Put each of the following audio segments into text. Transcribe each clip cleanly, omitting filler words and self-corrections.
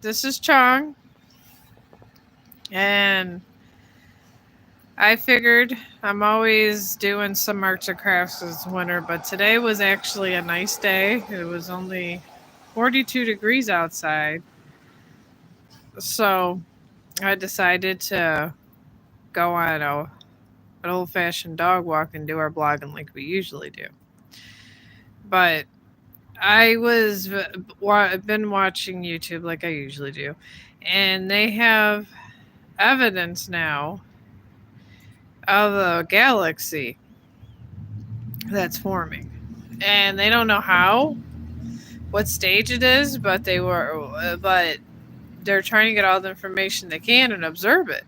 This is Chong, and I figured I'm always doing some arts or crafts this winter, but today was actually a nice day. It was only 42 degrees outside, so I decided to go on an old fashioned dog walk and do our blogging like we usually do. But I've been watching YouTube like I usually do, and they have evidence now of a galaxy that's forming. And they don't know what stage it is, but they're trying to get all the information they can and observe it,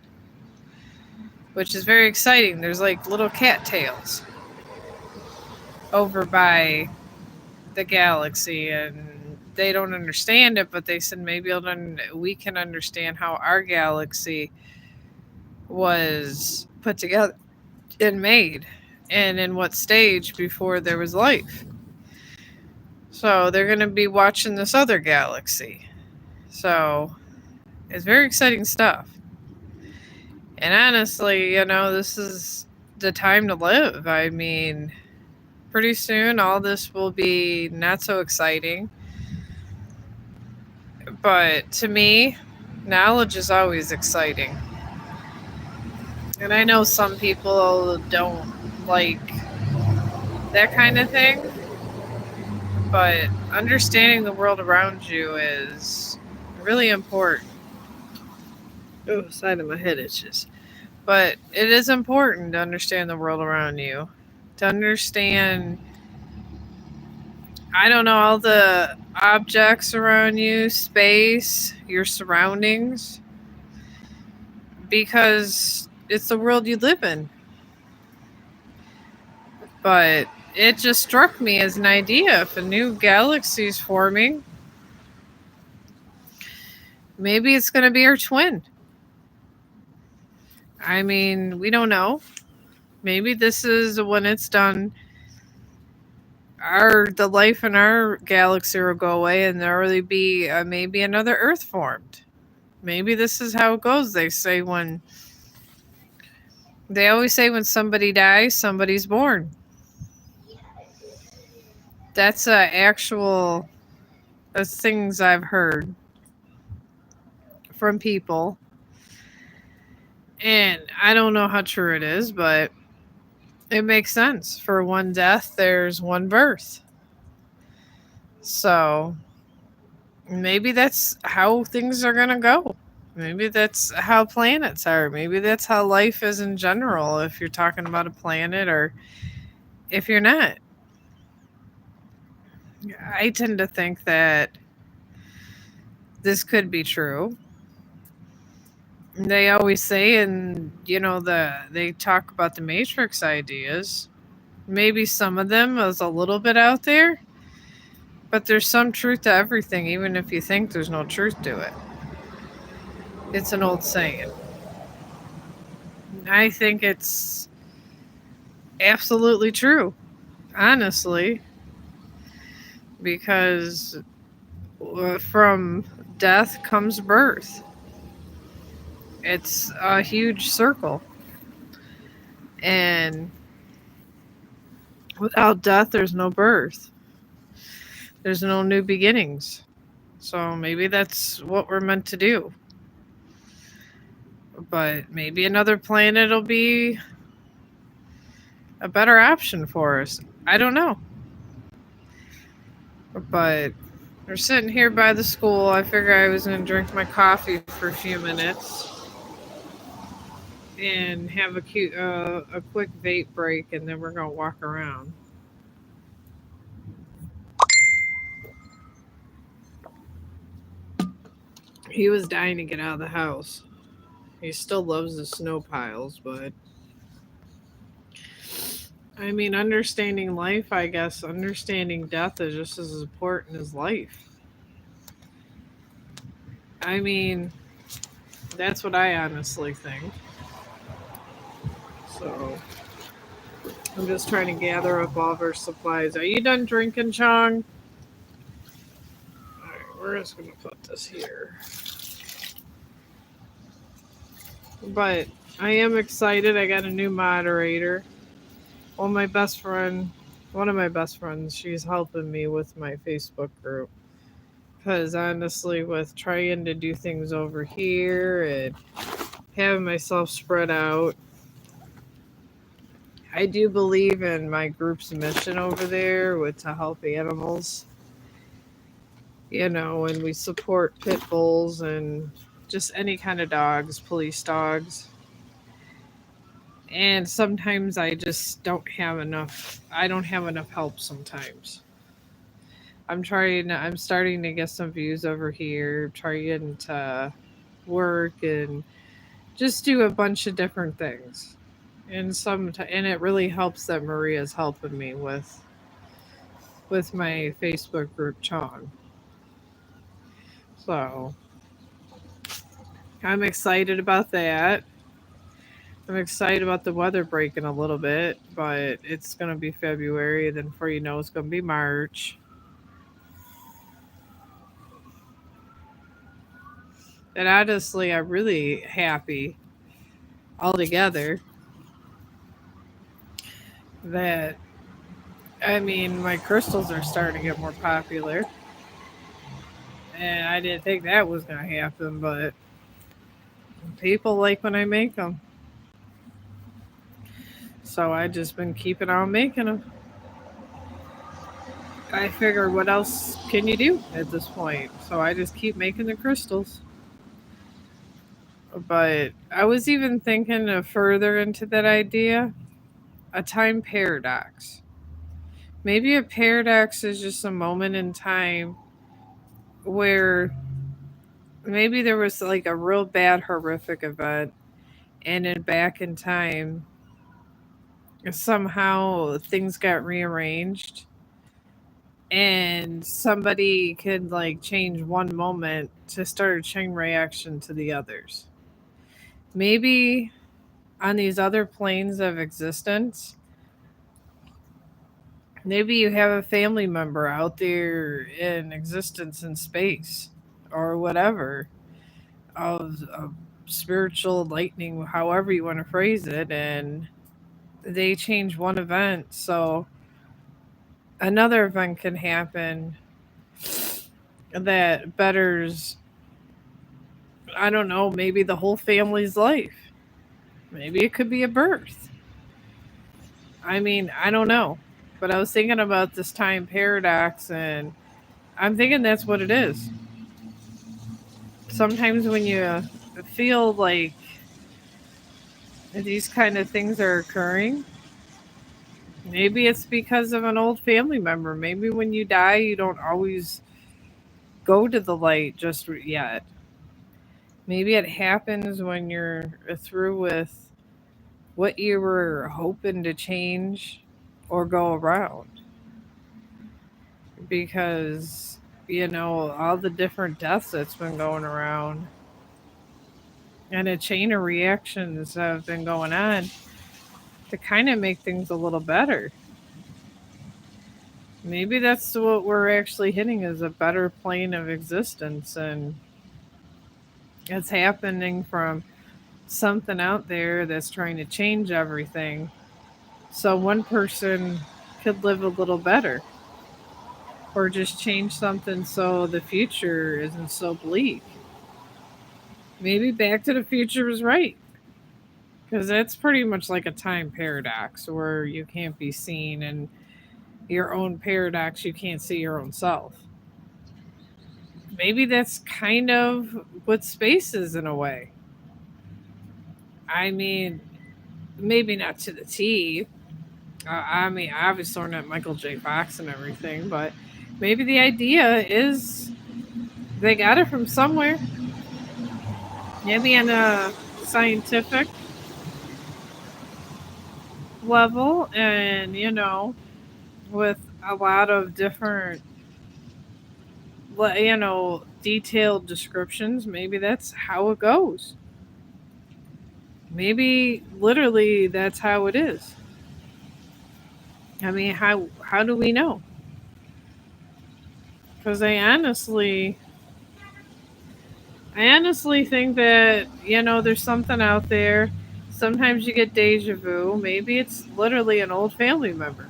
which is very exciting. There's like little cattails over by the galaxy, and they don't understand it, but they said maybe we can understand how our galaxy was put together and made, and in what stage before there was life. So they're going to be watching this other galaxy. So it's very exciting stuff. And honestly, this is the time to live. I mean, pretty soon all this will be not so exciting. But to me, knowledge is always exciting. And I know some people don't like that kind of thing, but understanding the world around you is really important. Oh, side of my head itches. But it is important to understand the world around you. To understand, I don't know, all the objects around you, space, your surroundings, because it's the world you live in. But it just struck me as an idea. If a new galaxy is forming, maybe it's going to be our twin. I mean, we don't know. Maybe this is when it's done. The life in our galaxy will go away, and there will be maybe another Earth formed. Maybe this is how it goes. They always say when somebody dies, somebody's born. That's actual that's things I've heard from people, and I don't know how true it is, but it makes sense. For one death, there's one birth. So maybe that's how things are gonna go. Maybe that's how planets are. Maybe that's how life is in general, if you're talking about a planet or if you're not. I tend to think that this could be true. They always say, and they talk about the Matrix ideas. Maybe some of them is a little bit out there, but there's some truth to everything, even if you think there's no truth to it. It's an old saying. I think it's absolutely true, honestly, because from death comes birth. It's a huge circle. And without death, there's no birth, there's no new beginnings. So maybe that's what we're meant to do. But maybe another planet will be a better option for us. I don't know. But we're sitting here by the school. I figured I was going to drink my coffee for a few minutes and have a quick vape break, and then we're going to walk around. He was dying to get out of the house. He still loves the snow piles, but I mean, understanding life, I guess, understanding death is just as important as life. I mean, that's what I honestly think. So, I'm just trying to gather up all of our supplies. Are you done drinking, Chong? we're just going to put this here. But I am excited. I got a new moderator. Well, my best friend, one of my best friends, she's helping me with my Facebook group. Because honestly, with trying to do things over here and having myself spread out, I do believe in my group's mission over there with to help animals. And we support pit bulls and just any kind of dogs, police dogs. And sometimes I just don't have enough. I don't have enough help sometimes. I'm starting to get some views over here, trying to work and just do a bunch of different things. And it really helps that Maria's helping me with my Facebook group Chong. So I'm excited about that. I'm excited about the weather breaking a little bit, but it's going to be February. Then before you know, it's going to be March. And honestly, I'm really happy altogether that, I mean, my crystals are starting to get more popular. And I didn't think that was going to happen, but people like when I make them. So I just been keeping on making them. I figure what else can you do at this point? So I just keep making the crystals. But I was even thinking of further into that idea, a time paradox. Maybe a paradox is just a moment in time where maybe there was like a real bad, horrific event, and then back in time, somehow things got rearranged, and somebody could like change one moment to start a chain reaction to the others. Maybe on these other planes of existence, maybe you have a family member out there in existence in space or whatever of spiritual lightning, however you want to phrase it, and they change one event so another event can happen that betters, I don't know, maybe the whole family's life. Maybe it could be a birth. I mean, I don't know. But I was thinking about this time paradox, and I'm thinking that's what it is. Sometimes when you feel like these kind of things are occurring, maybe it's because of an old family member. Maybe when you die, you don't always go to the light just yet. Maybe it happens when you're through with what you were hoping to change or go around. Because, all the different deaths that's been going around and a chain of reactions have been going on to kind of make things a little better. Maybe that's what we're actually hitting is a better plane of existence, and it's happening from something out there that's trying to change everything so one person could live a little better, or just change something so the future isn't so bleak. Maybe Back to the Future was right, because that's pretty much like a time paradox where you can't be seen, and your own paradox, you can't see your own self. Maybe that's kind of what space is in a way. I mean, maybe not to the T. I mean, obviously, we're not Michael J. Fox and everything, but maybe the idea is they got it from somewhere. Maybe on a scientific level, and, with a lot of different, detailed descriptions. Maybe that's how it goes. Maybe literally that's how it is. I mean, how do we know? Because I honestly I honestly think that, there's something out there. Sometimes you get deja vu. Maybe it's literally an old family member.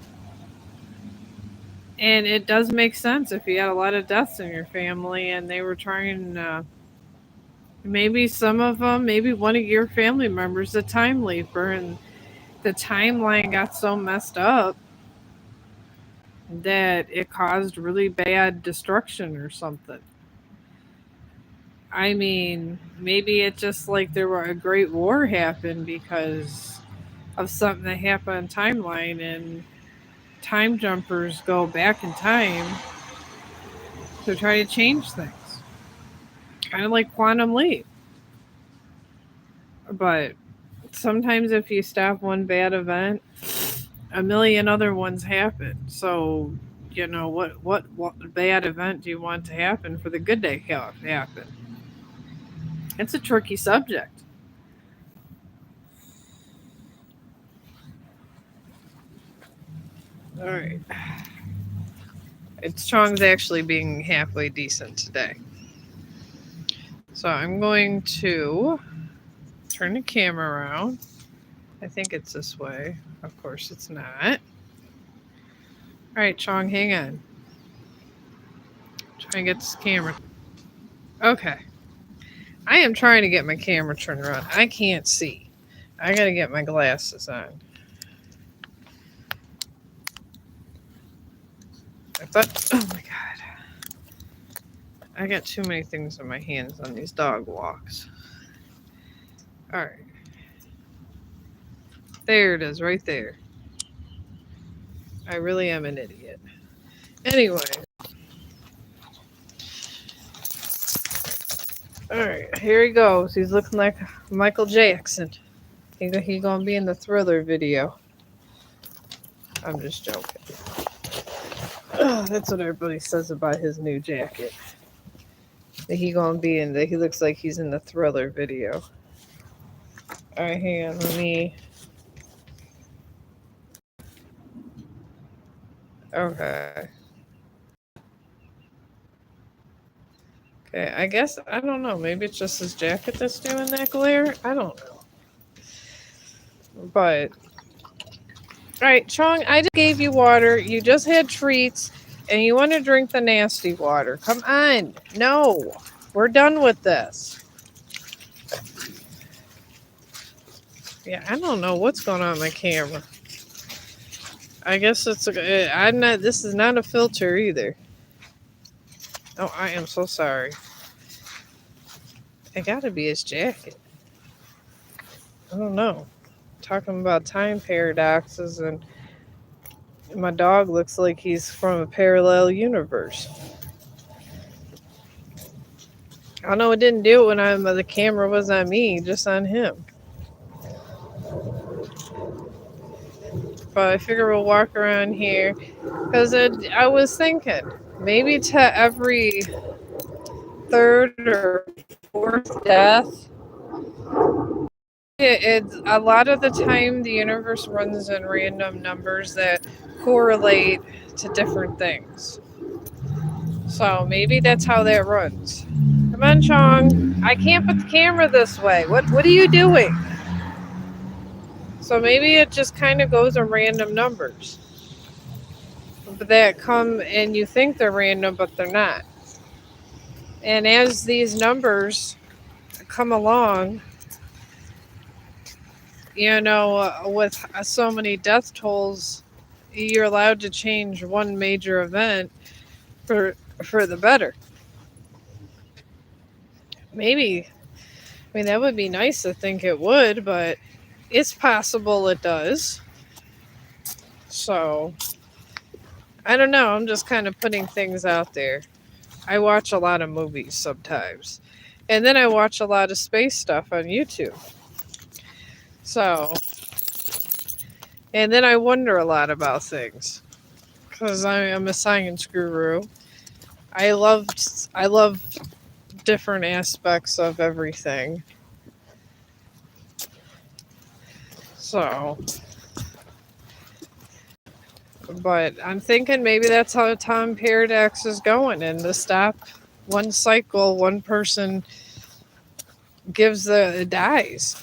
And it does make sense if you had a lot of deaths in your family and they were trying, maybe some of them, maybe one of your family members, a time leaper, and the timeline got so messed up that it caused really bad destruction or something. I mean, maybe it just like there were a great war happened because of something that happened in timeline, and time jumpers go back in time to try to change things. Kind of like quantum leap. But sometimes if you stop one bad event, a million other ones happen. So, what bad event do you want to happen for the good to happen? It's a tricky subject. All right. It's Chong's actually being halfway decent today. So I'm going to turn the camera around. I think it's this way. Of course it's not. All right, Chong, hang on. Try and get this camera. Okay. I am trying to get my camera turned around. I can't see. I gotta get my glasses on. I thought, oh my god. I got too many things in my hands on these dog walks. All right. There it is, right there. I really am an idiot. Anyway. All right, here he goes. He's looking like Michael Jackson. He gonna be in the Thriller video. I'm just joking. That's what everybody says about his new jacket. That he gonna be in the. He looks like he's in the Thriller video. All right, hang on. Let me. Okay. Okay. I guess I don't know. Maybe it's just his jacket that's doing that glare. I don't know. But all right, Chong. I just gave you water. You just had treats, and you want to drink the nasty water. Come on. No, we're done with this. Yeah, I don't know what's going on with my camera. I guess it's a. I'm not. This is not a filter either. Oh, I am so sorry. It got to be his jacket. I don't know. Talking about time paradoxes, and my dog looks like he's from a parallel universe. I know it didn't do it when the camera was on me, just on him. But I figure we'll walk around here because I was thinking maybe to every third or fourth death, it's a lot of the time the universe runs in random numbers that correlate to different things. So maybe that's how that runs. Come on, Chong. I can't put the camera this way. What are you doing? So maybe it just kind of goes in random numbers that come and you think they're random, but they're not. And as these numbers come along, with so many death tolls, you're allowed to change one major event for the better. Maybe. I mean, that would be nice to think it would, but it's possible it does. So, I don't know. I'm just kind of putting things out there. I watch a lot of movies sometimes. And then I watch a lot of space stuff on YouTube. So, and then I wonder a lot about things. Because I'm a science guru. I love different aspects of everything. So, but I'm thinking maybe that's how time paradox is going, and to stop one cycle, one person dies.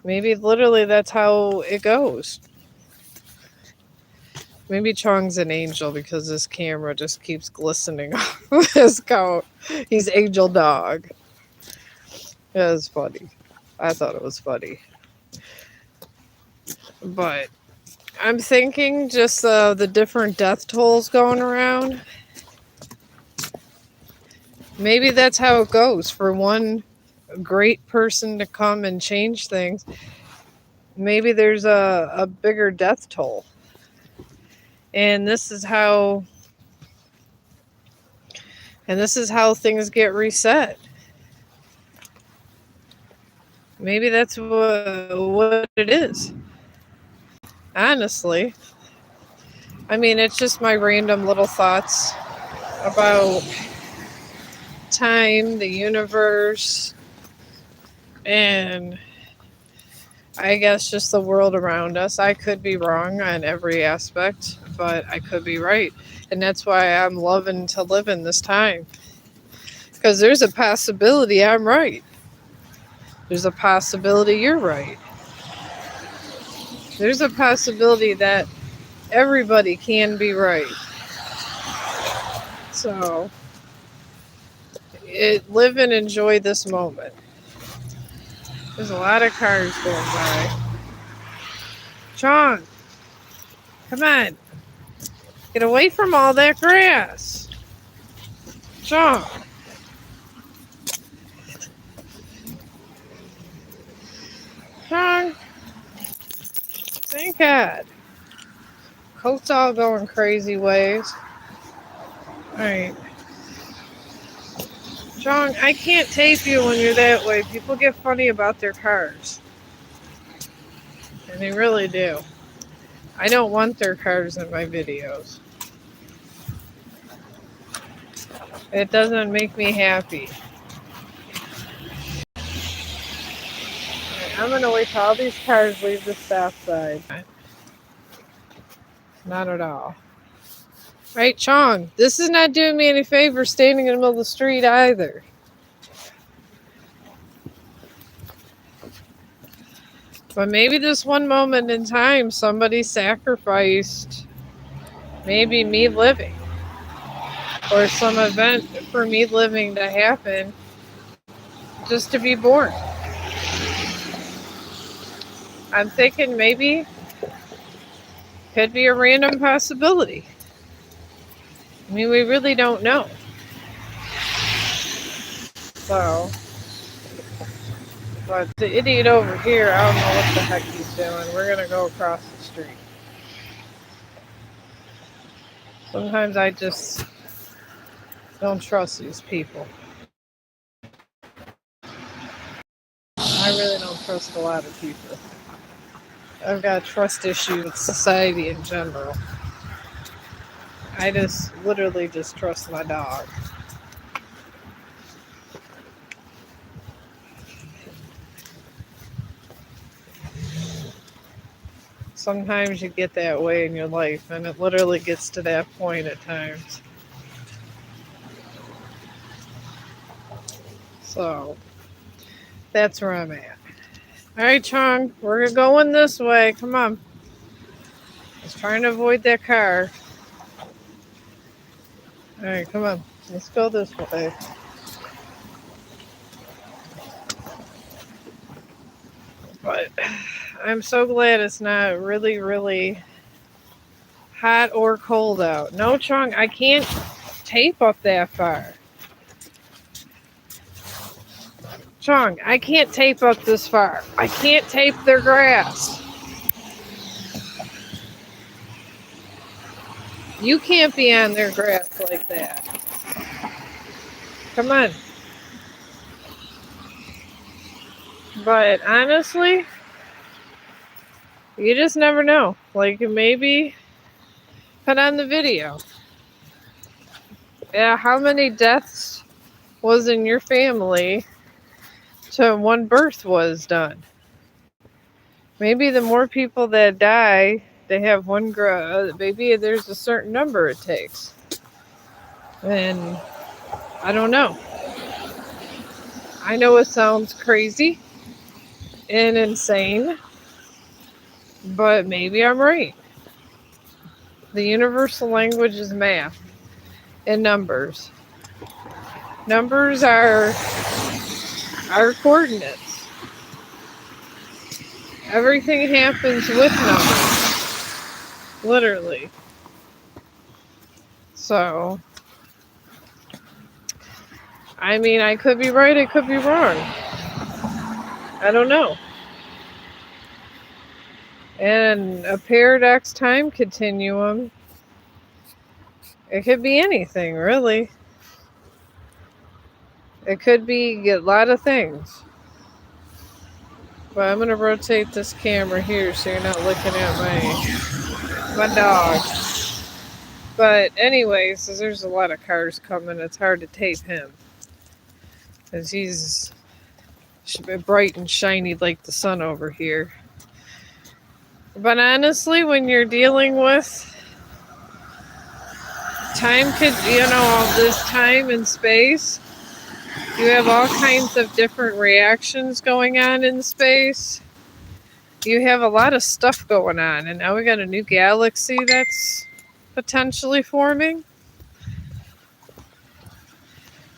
Maybe literally that's how it goes. Maybe Chong's an angel because this camera just keeps glistening off his coat. He's angel dog. It was funny. I thought it was funny. But I'm thinking just the different death tolls going around. Maybe that's how it goes. For one great person to come and change things, maybe there's a bigger death toll. And this is how things get reset. Maybe that's what it is. Honestly. I mean, it's just my random little thoughts about time, the universe, and I guess just the world around us. I could be wrong on every aspect, but I could be right. And that's why I'm loving to live in this time. Because there's a possibility I'm right. There's a possibility you're right. There's a possibility that everybody can be right. So, live and enjoy this moment. There's a lot of cars going by. Chong, come on. Get away from all that grass. Chong. Chong. Thank God. Coat's all going crazy ways. Alright. Chong, I can't tape you when you're that way. People get funny about their cars. And they really do. I don't want their cars in my videos. It doesn't make me happy. I'm going to wait till all these cars leave the stop sign. Not at all. Right, Chong, this is not doing me any favor standing in the middle of the street either. But maybe this one moment in time, somebody sacrificed maybe me living. Or some event for me living to happen just to be born. I'm thinking maybe could be a random possibility. I mean, we really don't know. So, but the idiot over here, I don't know what the heck he's doing. We're going to go across the street. Sometimes I just don't trust these people. I really don't trust a lot of people. I've got a trust issue with society in general. I just literally just trust my dog. Sometimes you get that way in your life, and it literally gets to that point at times. So, that's where I'm at. Alright, Chong, we're going this way. Come on. I was trying to avoid that car. Alright, come on. Let's go this way. But I'm so glad it's not really, really hot or cold out. No, Chong, I can't tape up that far. Chong, I can't tape up this far. I can't tape their grass. You can't be on their grass like that. Come on. But honestly, you just never know. Like, maybe put on the video. Yeah, how many deaths was in your family to one birth was done? Maybe the more people that die, they have one maybe there's a certain number it takes. And I don't know. I know it sounds crazy and insane, but maybe I'm right. The universal language is math and numbers. Numbers are our coordinates. Everything happens with numbers, literally. So, I mean, I could be right, I could be wrong. I don't know. And a paradox time continuum, it could be anything, really. It could be a lot of things. But I'm going to rotate this camera here so you're not looking at my dog. But anyways, there's a lot of cars coming. It's hard to tape him. Because he's bright and shiny like the sun over here. But honestly, when you're dealing with time, all this time and space, you have all kinds of different reactions going on in space. You have a lot of stuff going on. And now we got a new galaxy that's potentially forming.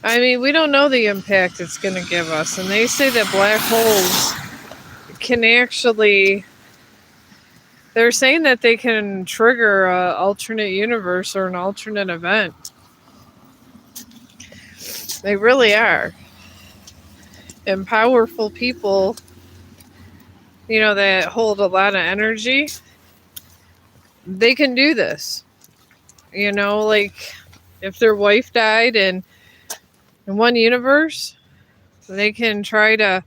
I mean, we don't know the impact it's going to give us. And they say that black holes can actually... They're saying that they can trigger an alternate universe or an alternate event. They really are. And powerful people, that hold a lot of energy, they can do this. Like if their wife died in one universe, they can try to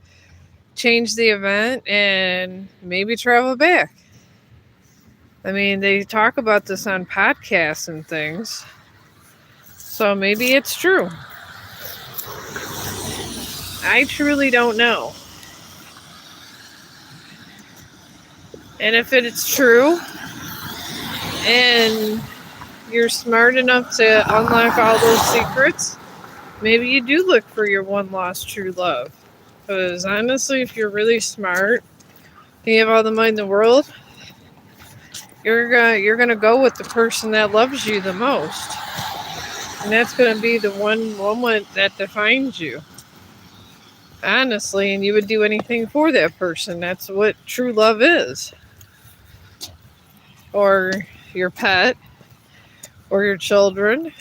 change the event and maybe travel back. I mean, they talk about this on podcasts and things. So maybe it's true. I truly don't know. And if it's true, and you're smart enough to unlock all those secrets, maybe you do look for your one lost true love. Because honestly, if you're really smart, and you have all the money in the world, you're gonna go with the person that loves you the most, and that's gonna be the one moment that defines you. Honestly, and you would do anything for that person. That's what true love is. Or your pet, or your children.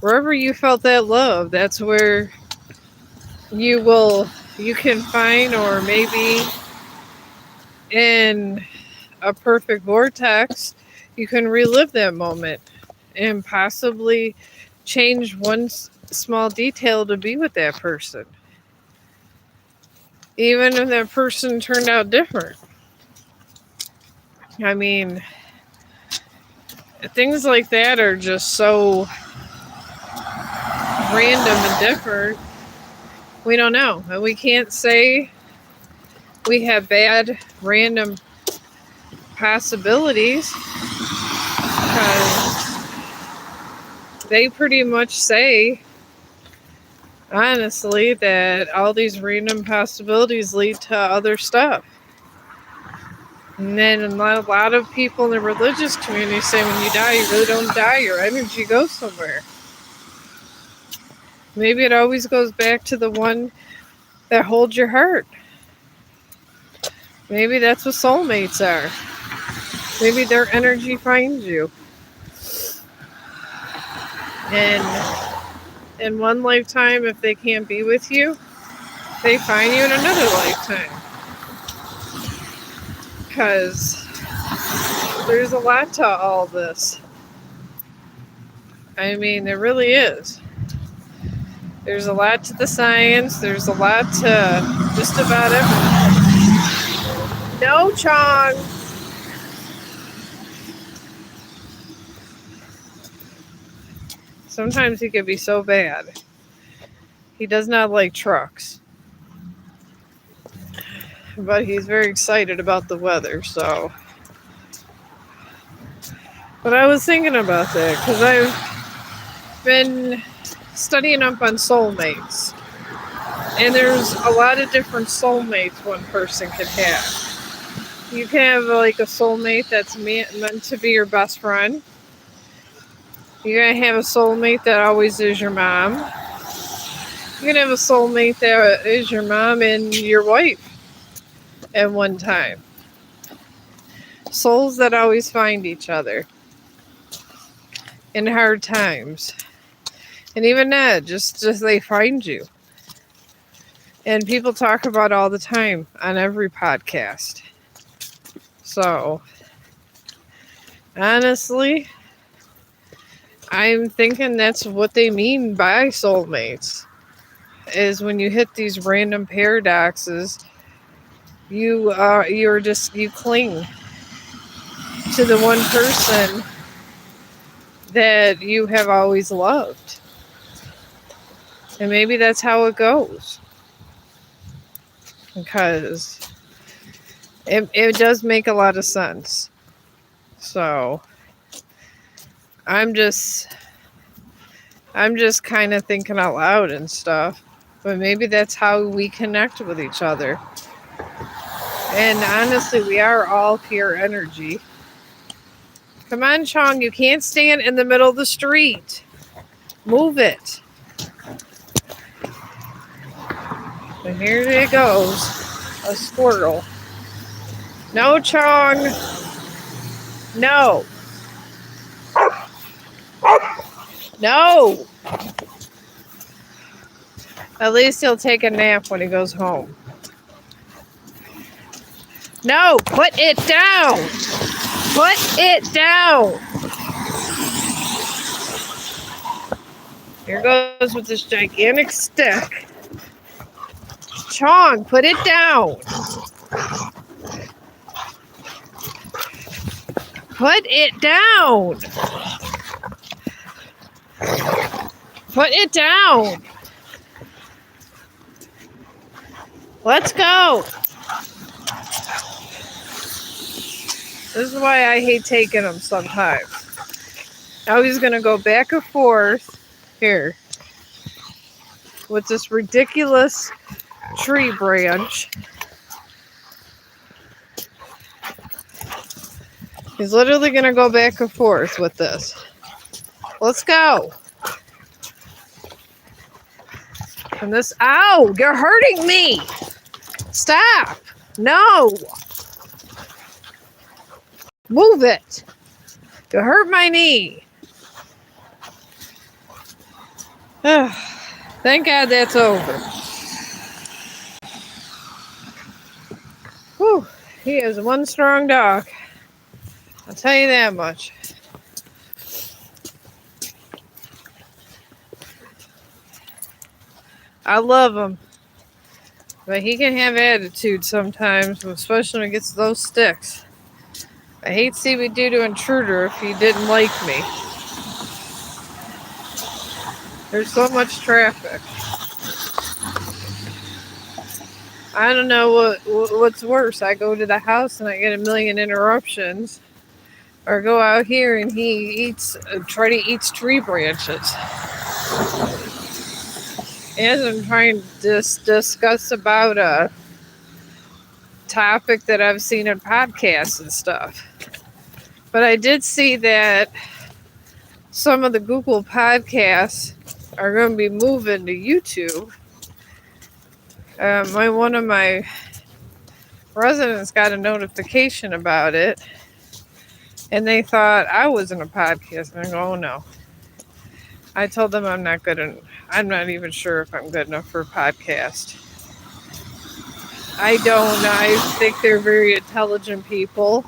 Wherever you felt that love, that's where you can find, or maybe in a perfect vortex, you can relive that moment and possibly change one small detail to be with that person. Even if that person turned out different. I mean, things like that are just so random and different. We don't know. And we can't say we have bad random possibilities, because they pretty much say, honestly, that all these random possibilities lead to other stuff. And then a lot of people in the religious community say when you die, you really don't die. Your energy goes somewhere. Maybe it always goes back to the one that holds your heart. Maybe that's what soulmates are. Maybe their energy finds you. And in one lifetime, if they can't be with you, they find you in another lifetime. Because there's a lot to all this. I mean, there really is. There's a lot to the science. There's a lot to just about everything. No, Chong! Sometimes he can be so bad. He does not like trucks. But he's very excited about the weather, so. But I was thinking about that, because I've been studying up on soulmates. And there's a lot of different soulmates one person can have. You can have like a soulmate that's meant to be your best friend. You're going to have a soulmate that always is your mom. You're going to have a soulmate that is your mom and your wife at one time. Souls that always find each other in hard times. And even that, just they find you. And people talk about all the time on every podcast. So, honestly, I'm thinking that's what they mean by soulmates. Is when you hit these random paradoxes, you cling to the one person that you have always loved. And maybe that's how it goes. Because it does make a lot of sense. So I'm just kind of thinking out loud and stuff. But maybe that's how we connect with each other. And honestly, we are all pure energy. Come on, Chong, you can't stand in the middle of the street. Move it. And here it goes. A squirrel. No, Chong. No. No. At least he'll take a nap when he goes home. No, put it down. Put it down. Here goes with this gigantic stick. Chong, put it down. Put it down. Put it down. Let's go. This is why I hate taking them sometimes. Now he's going to go back and forth here with this ridiculous tree branch. He's literally going to go back and forth with this. Let's go. And this, ow, you're hurting me. Stop. No. Move it. You hurt my knee. Thank God that's over. Whew. He is one strong dog. I'll tell you that much. I love him. But he can have attitude sometimes, especially when it gets those sticks. I hate to see what do to Intruder if he didn't like me. There's so much traffic. I don't know what's worse. I go to the house and I get a million interruptions. Or go out here and he try to eat tree branches. As I'm trying to discuss about a topic that I've seen in podcasts and stuff. But I did see that some of the Google podcasts are going to be moving to YouTube. One of my residents got a notification about it, and they thought I was in a podcast. And I go, oh no. I told them I'm not even sure if I'm good enough for a podcast. I think they're very intelligent people.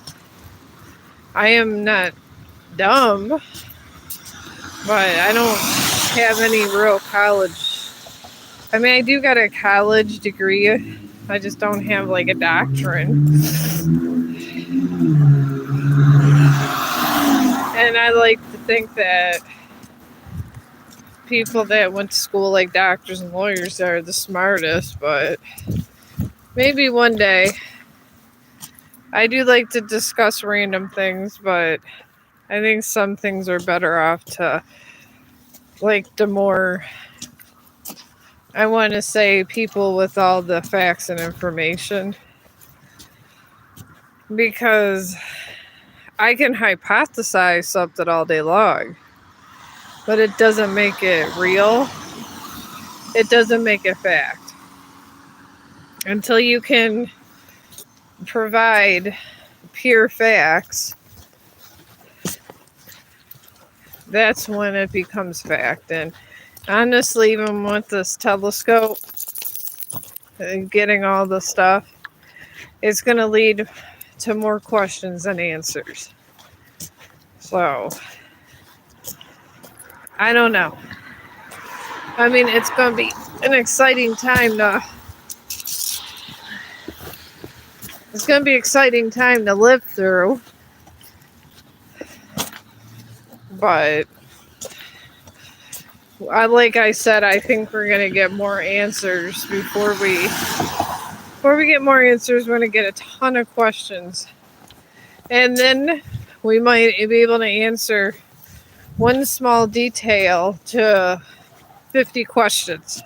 I am not dumb, but I don't have any real college. I mean, I do got a college degree. I just don't have like a doctorate. And I like to think that people that went to school like doctors and lawyers are the smartest, but maybe one day. I do like to discuss random things, but I think some things are better off to like the more I want to say people with all the facts and information, because I can hypothesize something all day long, but it doesn't make it real. It doesn't make it fact. Until you can provide pure facts, that's when it becomes fact. And honestly, even with this telescope and getting all the stuff, it's going to lead to more questions than answers. So, I don't know. I mean, it's going to be an exciting time to... It's going to be an exciting time to live through. But, like I said, I think we're going to get more answers before we get more answers. We're going to get a ton of questions. And then we might be able to answer one small detail to 50 questions.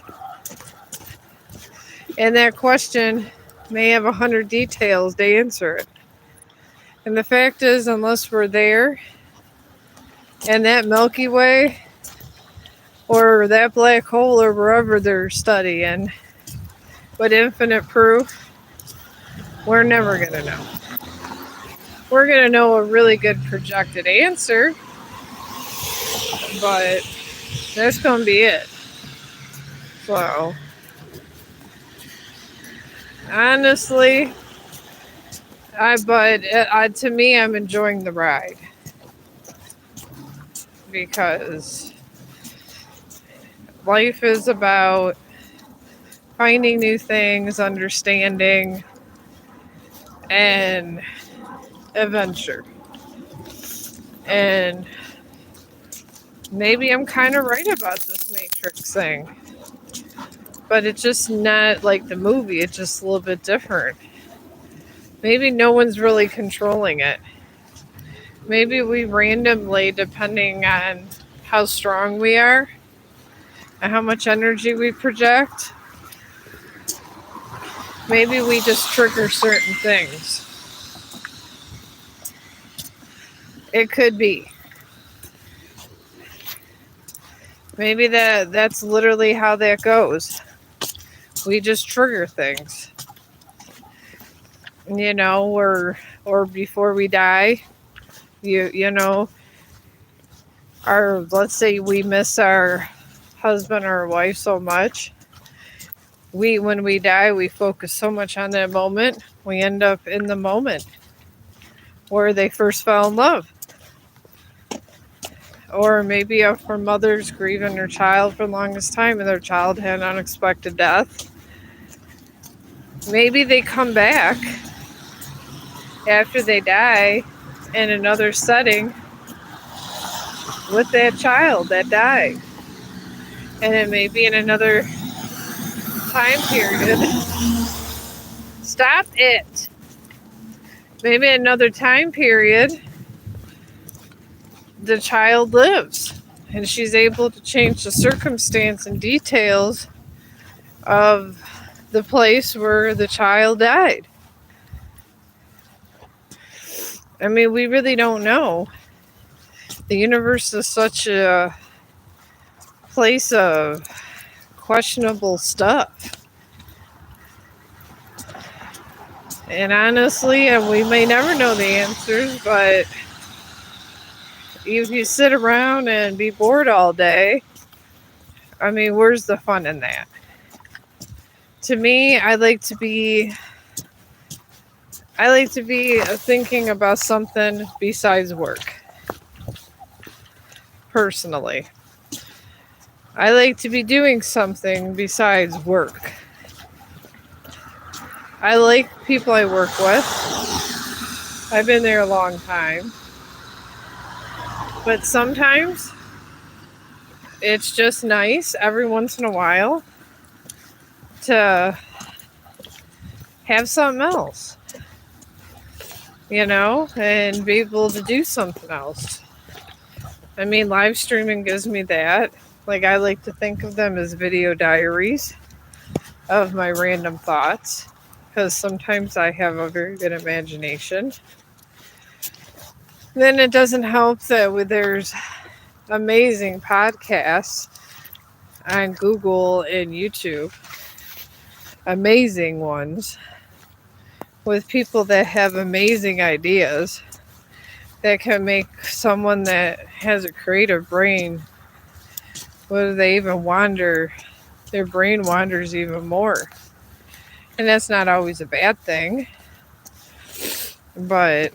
And that question may have 100 details to answer it. And the fact is, unless we're there, and that Milky Way or that black hole or wherever they're studying with infinite proof, we're never going to know. We're going to know a really good projected answer, but that's going to be it. So, honestly, to me, I'm enjoying the ride, because life is about finding new things, understanding, and adventure. And maybe I'm kind of right about this Matrix thing, but it's just not like the movie. It's just a little bit different. Maybe no one's really controlling it. Maybe we randomly, depending on how strong we are and how much energy we project, maybe we just trigger certain things. It could be. Maybe that's literally how that goes. We just trigger things. You know, or before we die, you know, let's say we miss our husband or wife so much. When we die, we focus so much on that moment, we end up in the moment where they first fell in love. Or maybe if her mother's grieving her child for the longest time and their child had an unexpected death, maybe they come back after they die in another setting with that child that died. And it may be in another time period. Stop it! Maybe another time period, the child lives and she's able to change the circumstance and details of the place where the child died. I mean, we really don't know. The universe is such a place of questionable stuff. And honestly, and we may never know the answers, but if you sit around and be bored all day, I mean, where's the fun in that? To me, I like to be thinking about something besides work. Personally, I like to be doing something besides work. I like people I work with. I've been there a long time. But sometimes it's just nice every once in a while to have something else, you know, and be able to do something else. I mean, live streaming gives me that. Like, I like to think of them as video diaries. of my random thoughts because sometimes I have a very good imagination. Then it doesn't help that there's amazing podcasts on Google and YouTube, amazing ones with people that have amazing ideas that can make someone that has a creative brain, whether they even wander, their brain wanders even more. And that's not always a bad thing, but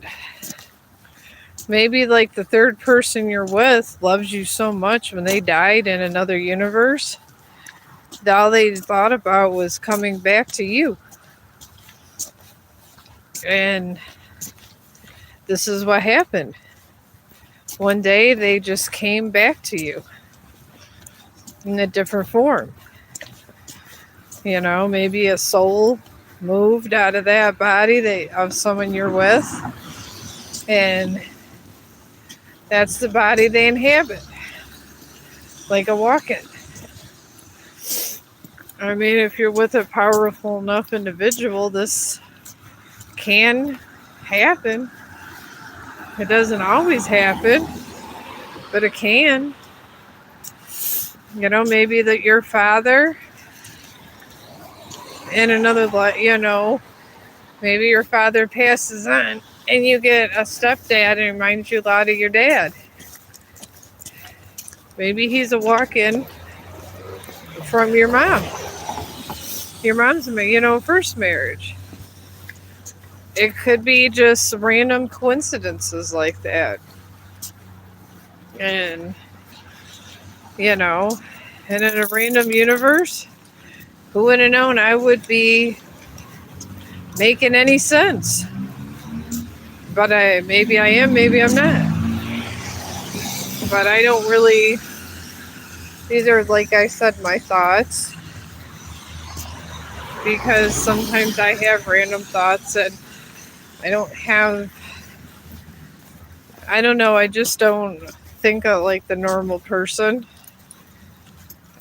maybe like the third person you're with loves you so much when they died in another universe, all they thought about was coming back to you. And this is what happened. One day they just came back to you in a different form. You know, maybe a soul moved out of that body of someone you're with, and that's the body they inhabit, like a walk-in. I mean, if you're with a powerful enough individual, this can happen. It doesn't always happen, but it can. You know, maybe that your father in another life, maybe your father passes on and you get a stepdad and reminds you a lot of your dad. Maybe he's a walk-in from your mom. Your mom's, first marriage. It could be just random coincidences like that. And, and in a random universe, who would have known I would be making any sense? But maybe I am, maybe I'm not. But I don't really, these are, like I said, my thoughts. Because sometimes I have random thoughts and I don't know, I just don't think of like the normal person.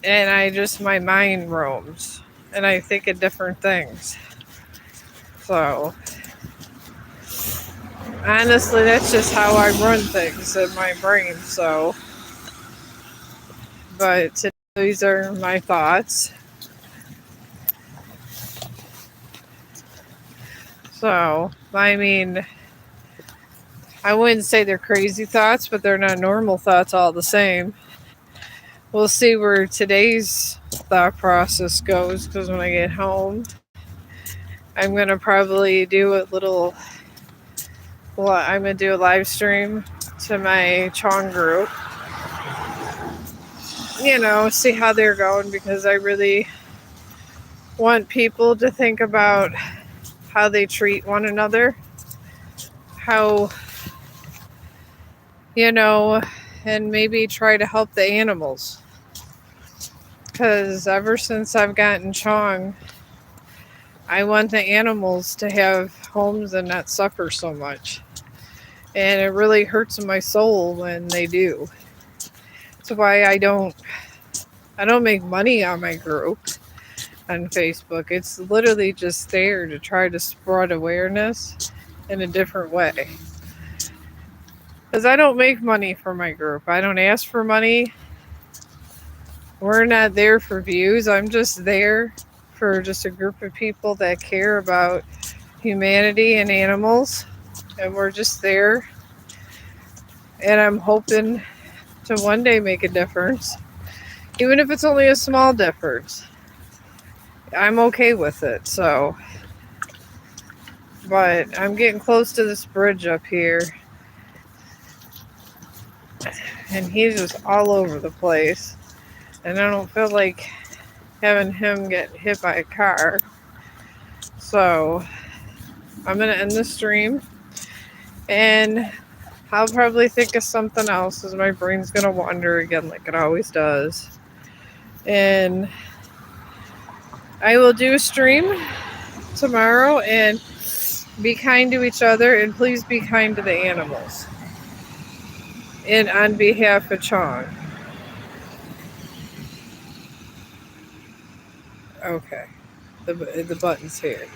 And my mind roams. And I think of different things. So, honestly, that's just how I run things in my brain. So, but these are my thoughts. So, I mean, I wouldn't say they're crazy thoughts, but they're not normal thoughts all the same. We'll see where today's thought process goes, because when I get home, I'm going to probably do I'm going to do a live stream to my Chong group. See how they're going, because I really want people to think about how they treat one another. How, and maybe try to help the animals. Because ever since I've gotten Chong, I want the animals to have homes and not suffer so much. And it really hurts my soul when they do. That's why I don't make money on my group on Facebook. It's literally just there to try to spread awareness in a different way. Because I don't make money for my group. I don't ask for money. We're not there for views. I'm just there for just a group of people that care about humanity and animals. And we're just there. And I'm hoping to one day make a difference. Even if it's only a small difference. I'm okay with it. So, but I'm getting close to this bridge up here. And he's just all over the place. And I don't feel like having him get hit by a car. So, I'm going to end the stream. And I'll probably think of something else, as my brain's going to wander again like it always does. And I will do a stream tomorrow, and be kind to each other, and please be kind to the animals. And on behalf of Chong. Okay. the buttons here.